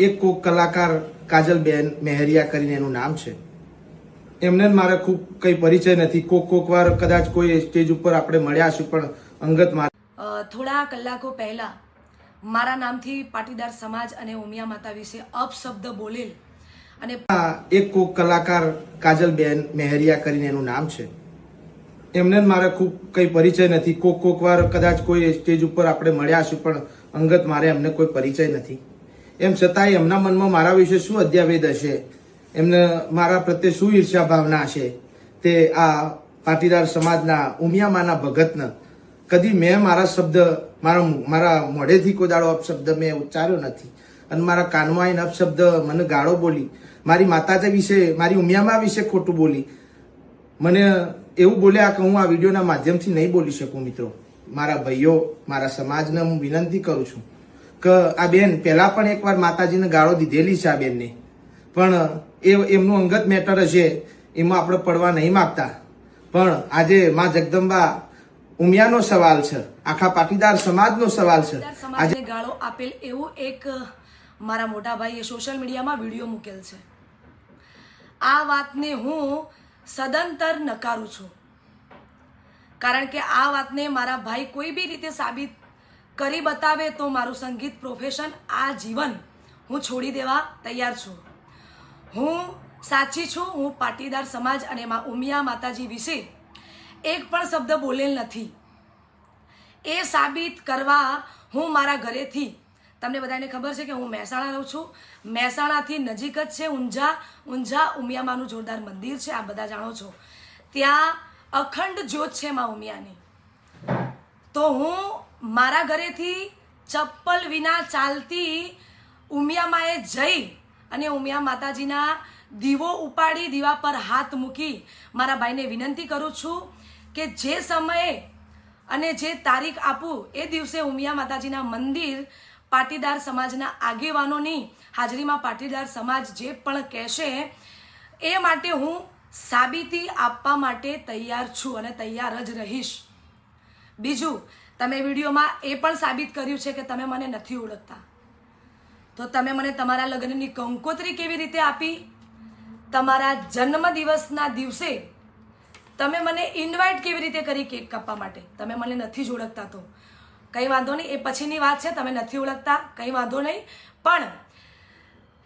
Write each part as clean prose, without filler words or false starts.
એક કોક કલાકાર કાજલબેન મેહરિયા કરીને એનું નામ છે. એમને મારે ખૂબ કઈ પરિચય નથી. કોક વાર કદાચ કોઈ સ્ટેજ ઉપર આપણે મળ્યા છું, પણ અંગત થોડા કલાકો પહેલા મારા નામથી પાટીદાર સમાજ અને ઉમિયા માતા વિશે અપશબ્દ બોલેલ અને એક કોક કલાકાર કાજલબેન મેહરિયા કરીને એનું નામ છે. એમને મારે ખૂબ કઈ પરિચય નથી. કોક વાર કદાચ કોઈ સ્ટેજ ઉપર આપણે મળ્યા છું, પણ અંગત મારે એમને કોઈ પરિચય નથી. એમ છતાંય એમના મનમાં મારા વિશે શું અધ્યાવેદ હશે, એમને મારા પ્રત્યે શું ઈર્ષ્યા ભાવના હશે, તે આ પાટીદાર સમાજના ઉમિયામાના ભગતને કદી મેં મારા શબ્દ મારા મોઢેથી કોઈ દાડો અપશબ્દ મેં ઉચ્ચાર્યો નથી. અને મારા કાનમાં આવીને અપશબ્દ મને ગાળો બોલી, મારી માતાજી વિશે, મારી ઉમિયામા વિશે ખોટું બોલી, મને એવું બોલ્યા કે હું આ વિડીયોના માધ્યમથી નહીં બોલી શકું. મિત્રો, મારા ભાઈઓ, મારા સમાજને હું વિનંતી કરું છું કે આ બેન પહેલા પણ એકવાર માતાજીને ગાળો દીધેલી છે આ બેનને, પણ એમનું અંગત મેટર હશે, એમાં આપણે પડવા નહીં માગતા. પણ આજે માં જગદંબા ઉમિયાનો સવાલ છે, આખા પાટીદાર સમાજનો સવાલ છે. સમાજને ગાળો આપેલ એવું એક મારા મોટા ભાઈએ સોશિયલ મીડિયામાં વિડીયો મૂકેલ છે. આ વાતને હું સદંતર નકારું છું, કારણ કે આ વાતને મારા ભાઈ કોઈ બી રીતે સાબિત કરી બતાવે તો મારું સંગીત પ્રોફેશન આ જીવન હું છોડી દેવા તૈયાર છું. હું સાચી છું. હું પાટીદાર સમાજ અને ઉમિયા માતાજી વિશે એક પણ શબ્દ બોલેલ નથી. એ સાબિત કરવા હું મારા ઘરેથી, તમને બધાને ખબર છે કે હું મહેસાણા રહું છું, મહેસાણાથી નજીક જ છે ઊંઝા ઉમિયામાનું જોરદાર મંદિર છે, આ બધા જાણો છો. ત્યાં અખંડ જ્યોત છે મા ઉમિયાની. તો હું મારા ઘરેથી ચપ્પલ વિના ચાલતી ઉમિયામાએ જઈ અને ઉમિયા માતાજીના દીવો ઉપાડી, દીવા પર હાથ મૂકી મારા ભાઈને વિનંતી કરું છું કે જે સમયે અને જે તારીખ આપું એ દિવસે ઉમિયા માતાજીના મંદિર પાટીદાર સમાજના આગેવાનોની હાજરીમાં પાટીદાર સમાજ જે પણ કહેશે એ માટે હું સાબિતી આપવા માટે તૈયાર છું અને તૈયાર જ રહીશ. બીજું, તમે વિડીયોમાં એ પણ સાબિત કર્યું છે કે તમે મને નથી ઓળખતા, તો તમે મને તમારા લગ્નની કંકોત્રી કેવી રીતે આપી? તમારા જન્મદિવસના દિવસે તમે મને ઇન્વાઇટ કેવી રીતે કરી કેક કાપવા માટે? તમે મને નથી જ ઓળખતા તો કંઈ વાંધો નહીં, એ પછીની વાત છે. તમે નથી ઓળખતા, કંઈ વાંધો નહીં. પણ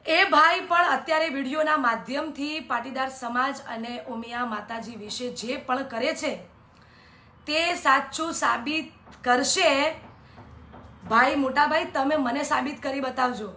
એ ભાઈ પણ અત્યારે વિડીયોના માધ્યમથી પાટીદાર સમાજ અને ઉમિયા માતાજી વિશે જે પણ કરે છે તે સાચું સાબિત કરશે. ભાઈ, મોટા ભાઈ, તમે મને સાબિત કરી બતાવજો.